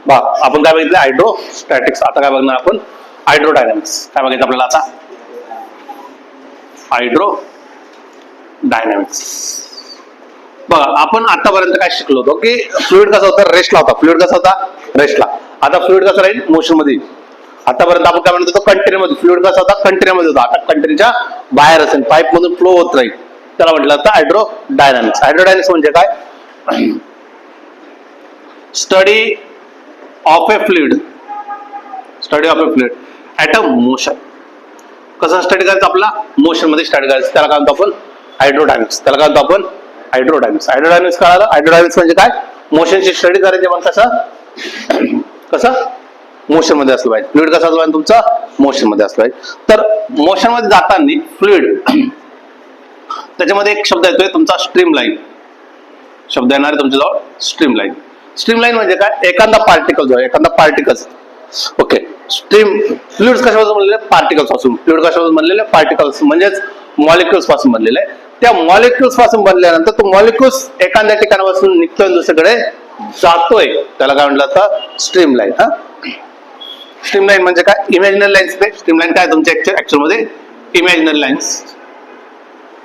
आपण काय बघितलं हायड्रोस्टॅटिक्स. आता काय बघणार आपण हायड्रोडायनॅमिक्स. काय बघायचं आपल्याला आता हायड्रोडायनॅमिक्स. बघा आपण आतापर्यंत काय शिकलो होतो की फ्लुइड कसा होता रेस्टला होता. फ्लुइड कसा होता रेस्टला. आता फ्लुइड कसं राहील मोशन मध्ये. आतापर्यंत आपण काय म्हणत होतो कंटेनर मध्ये. फ्लुइड कसा होता कंटेनर मध्ये होता. आता कंटेनरच्या बाहेर असेल पाईप मधून फ्लो होत राहील. त्याला म्हटलं आता हायड्रोडायनॅमिक्स. हायड्रोडायनॅमिक्स म्हणजे काय study of A fluid. Study of A fluid at a motion. कसं स्टडी करायचं आपला मोशन मध्ये स्टडी करायचं. त्याला काय म्हणतो आपण हायड्रोडायनॅमिक्स. त्याला काय म्हणतो आपण हायड्रोडायनॅमिक्स. हायड्रोडायनॅमिक्स कळालं. हायड्रोडायनॅमिक्स म्हणजे काय मोशनची स्टडी करायची. पण कसं मोशन मध्ये असलं पाहिजे. फ्लुइड कसा असलं पाहिजे तुमचा मोशन मध्ये असलं पाहिजे. तर मोशन मध्ये जाताना फ्लुइड त्याच्यामध्ये एक शब्द येतोय तुमचा स्ट्रीमलाईन. शब्द येणार आहे तुमच्याजवळ स्ट्रीमलाईन. स्ट्रीमलाईन म्हणजे काय एखादा पार्टिकल जो आहे एखादा पार्टिकल्स. ओके स्ट्रीम फ्लुइड्स कशापासून बनलेले पार्टिकल्स पासून. फ्लुइड कशापासून बनलेले पार्टिकल्स म्हणजेच मॉलिक्युल्स पासून बनलेले आहे. त्या मॉलिक्युल्स पासून बनल्यानंतर तो मॉलिक्युल्स एखाद्या ठिकाणापासून निघतोय दुसरीकडे जातोय. त्याला काय म्हटलं आता स्ट्रीमलाईन. स्ट्रीमलाईन म्हणजे काय इमॅजिनरी लाईन्स. स्ट्रीमलाईन काय तुमच्या ऍक्च्युअल मध्ये imaginary lines.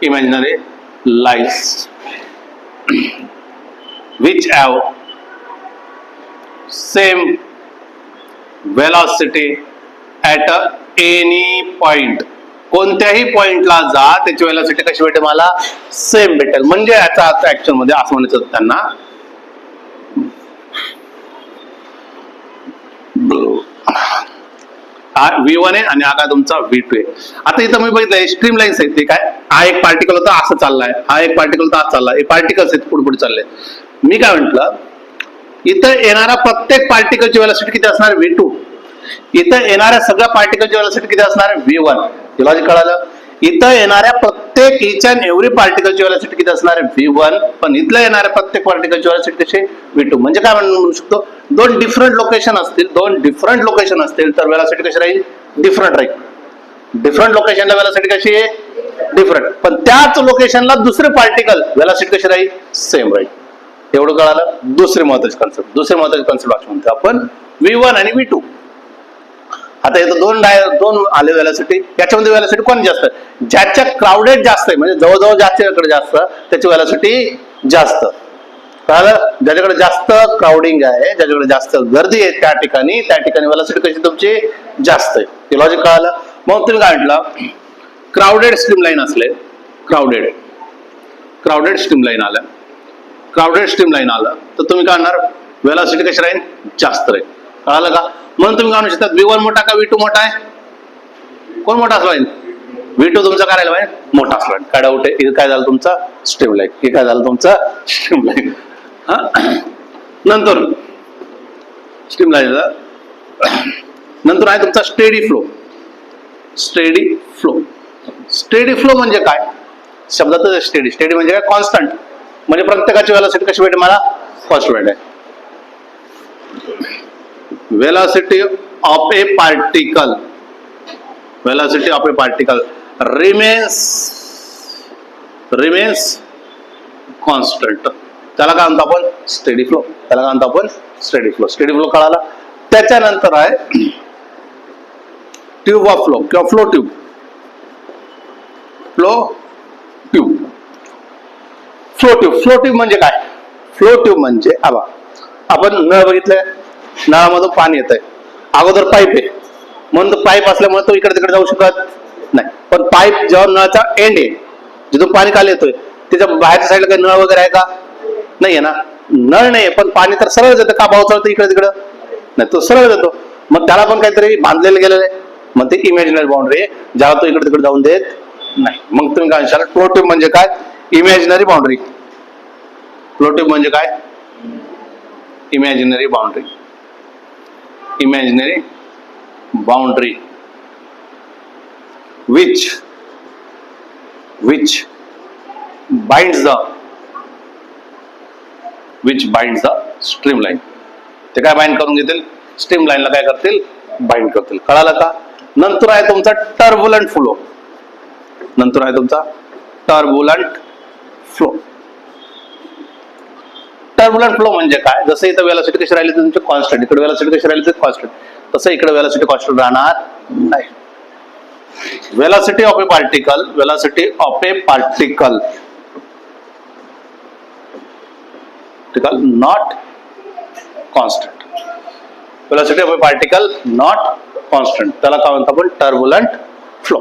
Imaginary lines which have same velocity at any point. कोणत्याही पॉइंटला जा त्याची वेलोसिटी कशी भेटेल मला सेम भेटेल. म्हणजे याचा अर्थ ऍक्च्युअल मध्ये असं म्हणायचं होतं त्यांना हा V1 आहे आणि हा काय तुमचा V2 आहे. आता इथं मी बघितलंय स्ट्रीम लाईन्स आहेत. ते काय हा एक पार्टिकल होता असं चाललाय. हा एक पार्टिकल होता असं चाललाय. हे पार्टिकल्स आहेत पुढे पुढे चालले. मी काय म्हंटल इथं येणारा प्रत्येक पार्टिकलची वेलोसिटी किती असणार V2. इथं येणाऱ्या सगळ्या पार्टिकलची वेलोसिटी किती असणार V1. हे लॉजिक कळालं. इथं येणाऱ्या प्रत्येक इच अँड एव्हरी पार्टिकलची वेलोसिटी किती असणार V1. पण इथलं येणाऱ्या प्रत्येक पार्टिकलची वेलोसिटी कशी V2. म्हणजे काय म्हणू शकतो दोन डिफरंट लोकेशन असतील तर वेलोसिटी कशी राहील डिफरंट राहील. डिफरंट लोकेशनला वेलोसिटी कशी आहे डिफरंट. पण त्याच लोकेशनला दुसरे पार्टिकल वेलोसिटी कशी राहील सेम राहील. एवढं कळालं. दुसरी महत्वाची कन्सेप्ट म्हणतो आपण V1 आणि V2. आता इथं दोन आले वेलोसिटी. याच्यामध्ये वेलोसिटी कोण जास्त ज्याच्या क्राउडेड जास्त आहे म्हणजे जवळजवळ ज्याच्याकडे जास्त त्याची वेलोसिटी जास्त. कळालं. ज्याच्याकडे जास्त क्राउडिंग आहे ज्याच्याकडे जास्त गर्दी आहे त्या ठिकाणी वेलोसिटी कशी तुमची जास्त आहे. हे लॉजिक कळालं. मग तुम्ही काय म्हटलं क्राउडेड स्ट्रीमलाईन असले क्राउडेड स्ट्रीमलाईन आलं तर तुम्ही काय करणार वेलोसिटी कशी राहील जास्त राहील. कळालं का. म्हणून तुम्ही काय म्हणू शकता V1 मोठा का V2 मोठा आहे. कोण मोठा असला V2 तुमचा करायला पाहिजे मोठा असला. काय डाऊट आहे. काय झालं तुमचा स्ट्रीमलाईन. हे काय झालं तुमचा स्ट्रीमलाईन. नंतर स्ट्रीमलाईन नंतर आहे तुमचा स्टेडी फ्लो म्हणजे काय शब्दातच स्टेडी म्हणजे काय कॉन्स्टंट. म्हणजे प्रत्येकाची वेलोसिटी कशी भेटेल मला कॉन्स्टंट आहे. velocity of a particle remains constant. त्याला काय म्हणतो आपण स्टेडी फ्लो. कळाला. त्याच्यानंतर आहे ट्यूब ऑफ फ्लो किंवा फ्लो ट्यूब म्हणजे काय फ्लो ट्यूब म्हणजे आपण नळ बघितलंय. नळामधून पाणी येत आहे. अगोदर पाईप आहे म्हणून पाईप असल्यामुळे तो इकडे तिकडे जाऊ शकत नाही. पण पाईप जेव्हा नळाचा एंड आहे जिथून पाणी खाली येतोय त्याच्या बाहेरच्या साईडला काही नळ वगैरे आहे का नाहीये ना. नळ नाही पण पाणी तर सरळ जातं का भाव चालतं इकडे तिकडं नाही तो सरळ जातो. मग त्याला पण काहीतरी बांधलेलं गेलेलं आहे. मग ते इमॅजिनरी बाउंड्री आहे ज्याला तो इकडे तिकडे जाऊन देत नाही. मग तुम्ही काय म्हणशाल फ्लो ट्यूब म्हणजे काय इमॅजिनरी बाउंड्री. फ्लो ट्यूब म्हणजे काय imaginary boundary which binds the streamline. ते काय बाइंड करून घेतील स्ट्रीमलाईनला काय करतील बाइंड करतील. कळालं का. नंतर आहे तुमचा टर्बुलंट फ्लो. टर्बुलंट फ्लो म्हणजे काय? जसं इथं वेलोसिटी कशी राहिली तर तुमची कॉन्स्टंट, इकडे वेलोसिटी कशी राहिली तर कॉन्स्टंट, तसं इकडे वेलोसिटी कॉन्स्टंट राहणार नाही. Velocity of A particle not constant. Velocity of A particle not constant, त्याला काय म्हणतो आपण? Turbulent flow.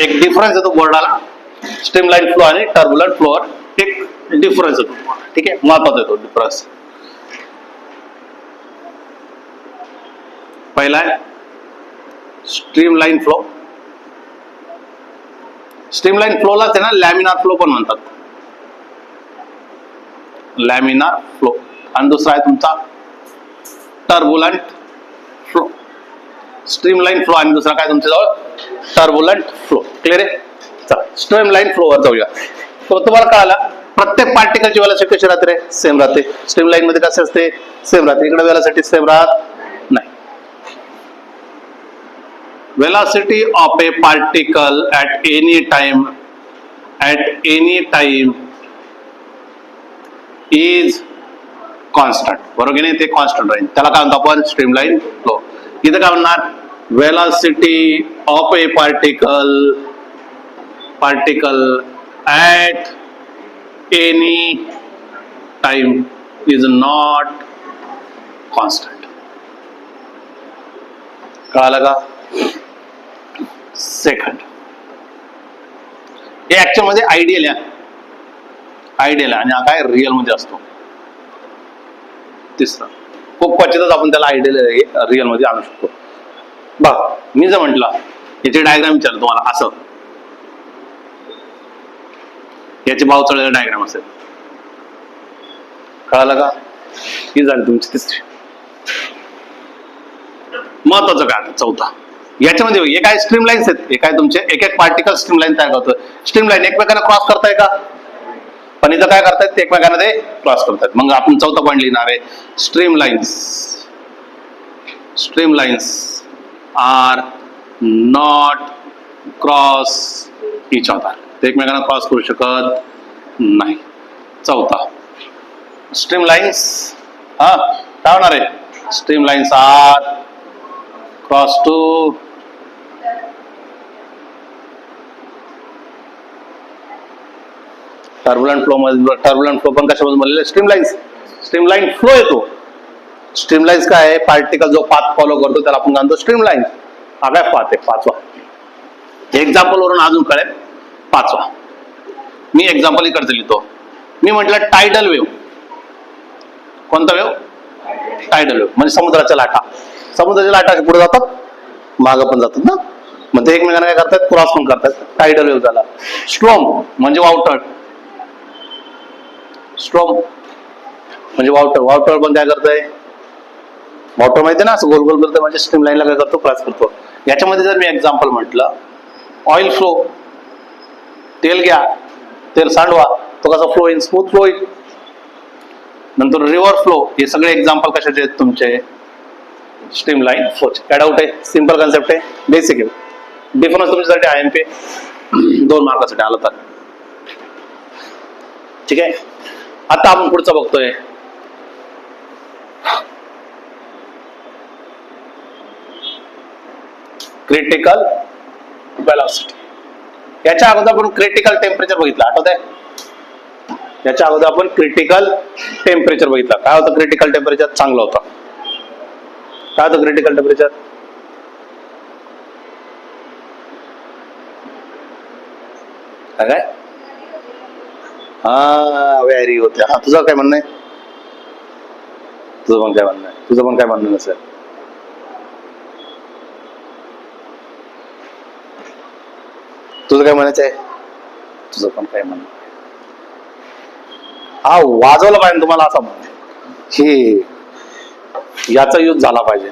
एक डिफरन्स येतो बोर्डाला, स्ट्रीमलाईन फ्लो आणि टर्बुलंट फ्लोवर एक डिफरन्स येतो. ठीक आहे, महत्वाचा येतो डिफरन्स. पहिला आहे स्ट्रीमलाईन फ्लो. स्ट्रीमलाईन फ्लोलाच आहे ना लॅमिनार फ्लो पण म्हणतात, लॅमिनार फ्लो. आणि दुसरा आहे तुमचा टर्बुलंट फ्लो. स्ट्रीमलाईन फ्लो आणि दुसरा काय तुमच्याजवळ? Turbulent flow. क्लिअर आहे? चला स्ट्रीमलाईन फ्लोवर जाऊया. तो तुम्हाला कळाला प्रत्येक पार्टिकलची वेलोसिटी कशी राहते रे? सेम राहते. स्ट्रीमलाईन मध्ये कसे असते? सेम राहते. इकडे वेलोसिटी सेम राहत नाही. velocity of a particle at any time is constant. बरोबर की नाही? ते कॉन्स्टंट राहील, त्याला काय म्हणतो आपण? Streamline flow. इथं काय म्हणणार? velocity of a particle at any time is not constant. कळालं का? सेकंड, हे ऍक्च्युअल मध्ये आयडियल आहे आणि हा काय रिअल मध्ये असतो. तिसरं, खूप क्वचितच आपण त्याला आयडियल रिअल मध्ये आणू शकतो. बघ मी जर म्हंटल याची डायग्राम विचारलं तुम्हाला, असं याची भावचळलेला डायग्राम असेल, कळालं का? ही झाली तुमची तिसरी. महत्वाचं काय? चौथा, याच्यामध्ये हे काय स्ट्रीमलाईन्स आहेत, हे काय तुमचे एक एक पार्टिकल स्ट्रीमलाईन तयार करतो. स्ट्रीमलाईन एकमेकांना क्रॉस करताय का? पण इथं काय करतायत? ते एकमेकांना ते क्रॉस करतायत. मग आपण चौथा पॉईंट लिहिणार आहे streamlines are not cross each other. ते एकमेकांना क्रॉस करू शकत नाही. चौथा, स्ट्रीमलाईन्स काय होणार आहे? Streamlines are cross to turbulent flow मध्ये. टर्बुलंट फ्लो पण कशामधून बनलेला? स्ट्रीमलाईन फ्लो येतो. स्ट्रीमलाईन्स काय आहे? पार्टिकल जो पाथ फॉलो करतो त्याला आपण म्हणतो स्ट्रीमलाईन. हा काय पाथ आहे? पाचवा. एक्झाम्पल वरून अजून कळेल. पाचवा मी एक्झाम्पल इकडचं लिहितो. मी म्हटलं टायडल वेव्ह. कोणता वेव्ह? टायडल वेव्ह म्हणजे समुद्राच्या लाटा. समुद्राच्या लाटा पुढे जातात, मागं पण जातात ना, मग ते एकमेकांना काय करतात? क्रॉस पण करतात. टायडल वेव्ह झाला. स्ट्रॉम म्हणजे वावटळ. स्ट्रॉम म्हणजे वावटळ पण काय करतंय? वावटळ माहिती ना, असं गोल गोल करतोय म्हणजे स्ट्रीमलाईनला काय करतो? क्रॉस करतो. याच्यामध्ये जर मी एक्झाम्पल म्हटलं ऑइल फ्लो, तेल घ्या, तेल सांडवा, तो कसा flow in? Smooth flow in. नंतर रिव्हर फ्लो. हे सगळे एक्झाम्पल कशाचे आहेत तुमचे? स्ट्रीमलाईन फ्लोचे. काय डाऊट आहे? सिंपल कन्सेप्ट आहे, बेसिक आहे. डिफरन्स तुमच्यासाठी IMP 2 मार्कासाठी आला तर. ठीक आहे, आता आपण पुढचं बघतोय. Critical velocity. याच्या अगोदर आपण क्रिटिकल टेम्परेचर बघितलं, आठवत आहे? याच्या अगोदर आपण क्रिटिकल टेम्परेचर बघितलं. काय होतं क्रिटिकल टेम्परेचर? चांगलं होतं. काय होतं क्रिटिकल टेम्परेचर? काय? व्हेरी होते. हा, तुझं काय म्हणणं आहे? तुझं पण काय म्हणणं नसेल. तुझं काय म्हणायचं आहे? तुझं पण काय म्हणणं? हा, वाजवलं पाहिजे तुम्हाला असं हे, याचा यूज झाला पाहिजे.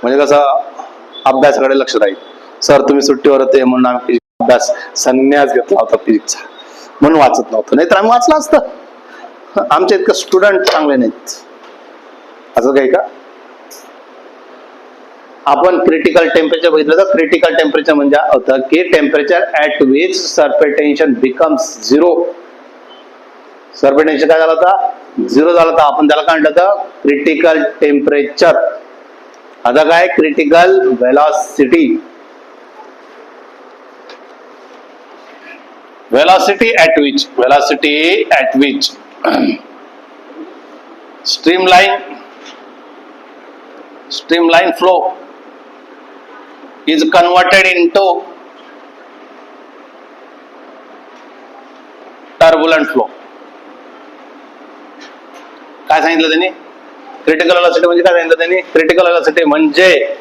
म्हणजे कसं अभ्यासाकडे लक्ष राहील. सर तुम्ही सुट्टीवर होते म्हणून आम्ही अभ्यास संन्यास घेतला होता फिजिक्सचा, म्हणून वाचत नव्हतं, नाहीतर आम्ही वाचलं असतं. आमच्या इतकं स्टुडंट चांगले नाहीत. असं काही का? आपण क्रिटिकल टेम्परेचर बघितलं तर क्रिटिकल टेम्परेचर म्हणजे होतं की temperature at which surface tension becomes 0. Surface tension काय झालं होता? झिरो झाला तर आपण त्याला काय म्हणतात, क्रिटिकल टेम्परेचर. आता काय, critical velocity. velocity at which streamline flow is converted into turbulent flow. काय सांगितलं त्यांनी, क्रिटिकल वेलॉसिटी म्हणजे काय सांगितलं त्यांनी, क्रिटिकल वेलॉसिटी म्हणजे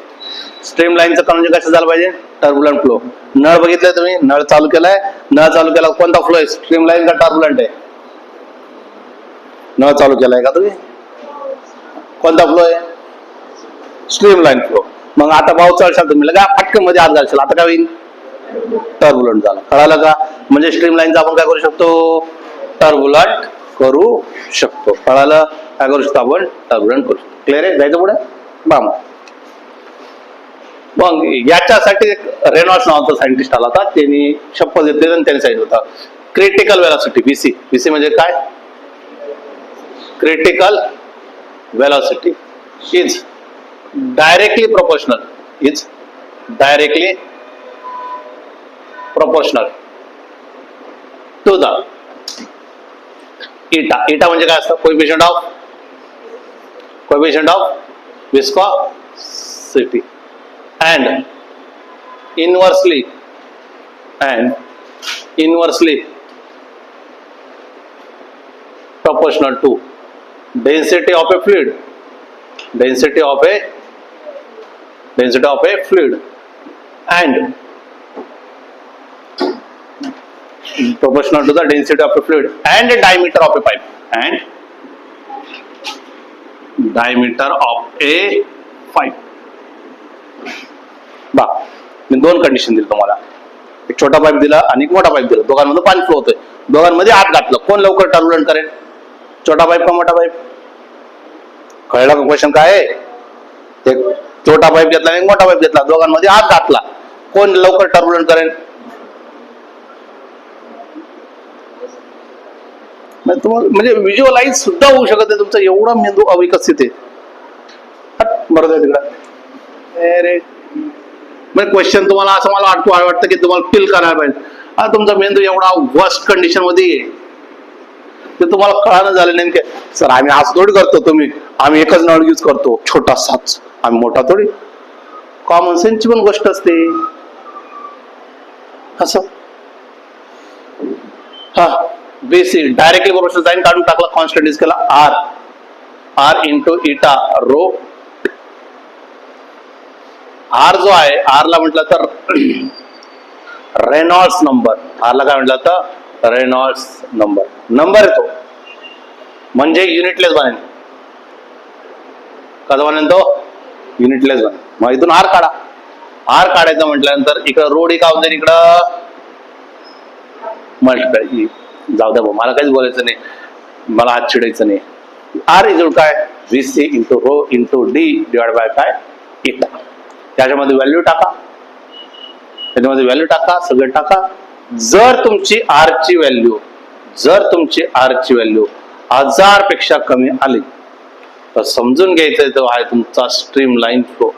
स्ट्रीमलाईनचं कन्वर्जन कसं झालं पाहिजे, टर्बुलंट फ्लो. नळ बघितलंय तुम्ही, नळ चालू केलाय, नळ चालू केला कोणता फ्लो आहे, स्ट्रीमलाईन का टर्बुलंट आहे, नळ चालू केलाय का तुम्ही, कोणता फ्लो आहे, स्ट्रीमलाईन फ्लो. मग आता भाऊ चढशाल तुम्ही लगा फटकन मध्ये हात घालशाल, आता काय होईल, टर्बुलंट झाला. कळालं का, म्हणजे स्ट्रीमलाईनचा आपण काय करू शकतो, टर्बुलंट करू शकतो. कळालं, काय करू शकतो आपण, टर्बुलंट करू शकतो. क्लिअर आहे, जायचं पुढे बाम. मग याच्यासाठी रेनॉल्ड्स नावाचा सायंटिस्ट आला होता, त्यांनी शपथ घेतली आणि त्यांनी सांगितलं होतं क्रिटिकल वेलॉसिटी, VC. VC म्हणजे काय, critical velocity is directly proportional to the eta. Eta म्हणजे काय असतं, coefficient of viscosity and inversely proportional to density of a fluid and proportional to the density of a fluid and diameter of a pipe बा. मी दोन condition दिली तुम्हाला, एक छोटा pipe दिला आणि एक मोठा पाईप दिला, दोघांमध्ये पाणी फ्लो होतोय, दोघांमध्ये आत घातलं, कोण लवकर टर्बुलंट करेल, छोटा पाईप का मोठा पाईप. कळलं का क्वेश्चन काय आहे, ते छोटा पाईप घेतला आणि मोठा पाईप घेतला, दोघांमध्ये आत घातला, कोण लवकर टर्बुलंट करेल. म्हणजे व्हिज्युअलाइज सुद्धा होऊ शकत नाही, तुमचा एवढा मेंदू अविकसित आहे. बरोबर आहे तिकडं. म्हणजे क्वेश्चन तुम्हाला असं मला वाटतं की तुम्हाला फील करायला पाहिजे, हा तुमचा मेंदू एवढा वर्स्ट कंडिशन मध्ये आहे ते तुम्हाला कळानं झालं नेमके. सर आम्ही असं थोडी करतो, आम्ही एकच नळ यूज करतो, छोटासाच, आम्ही मोठा थोडी. कॉमन सेन्सची पण गोष्ट असते असं. हा बेसिक डायरेक्टली बरोबर साइन काढून टाकला, कॉन्स्टंट यूज केला R इंटू इटा रो. आर जो आहे, आर ला म्हटलं तर रेनॉल्ड्स नंबर, आरला काय म्हटलं तर रेनॉल्ड्स नंबर येतो, म्हणजे युनिटलेस बनेल. कसं बनेल तो, युनिटलेस बनेल. मग इथून आर काढा, आर काढायचं म्हटल्यानंतर इकडं रोड एक जाईल, इकडं मल्टिप्लाय. जाऊ द्या भाऊ, मला काहीच बोलायचं नाही, मला आज चिडायचं नाही. आर इज काय, VC into rho into D divide by काय, इटा. त्याच्यामध्ये व्हॅल्यू टाका, सगळं टाका. जर तुमची आर ची व्हॅल्यू 1000 पेक्षा कमी आली तर समजून घ्यायचं तो आहे तुमचा स्ट्रीमलाईन फ्लो.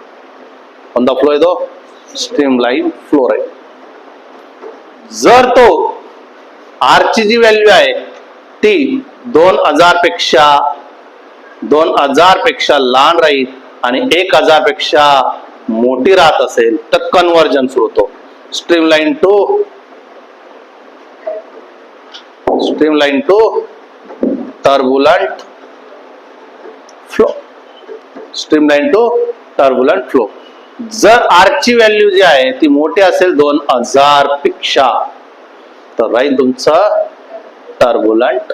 कोणता फ्लो आहे तो, स्ट्रीमलाईन फ्लो आहे. जर तो आर ची जी व्हॅल्यू आहे ती 2000 पेक्षा लहान राहील आणि 1000 पेक्षा मोठी राहत असेल तर कन्वर्जन सुरू होतो. Streamline to turbulent flow. जर आर ची व्हॅल्यू जी आहे ती मोठी असेल 2000 पेक्षा तर राहील तुमचं टर्बुलंट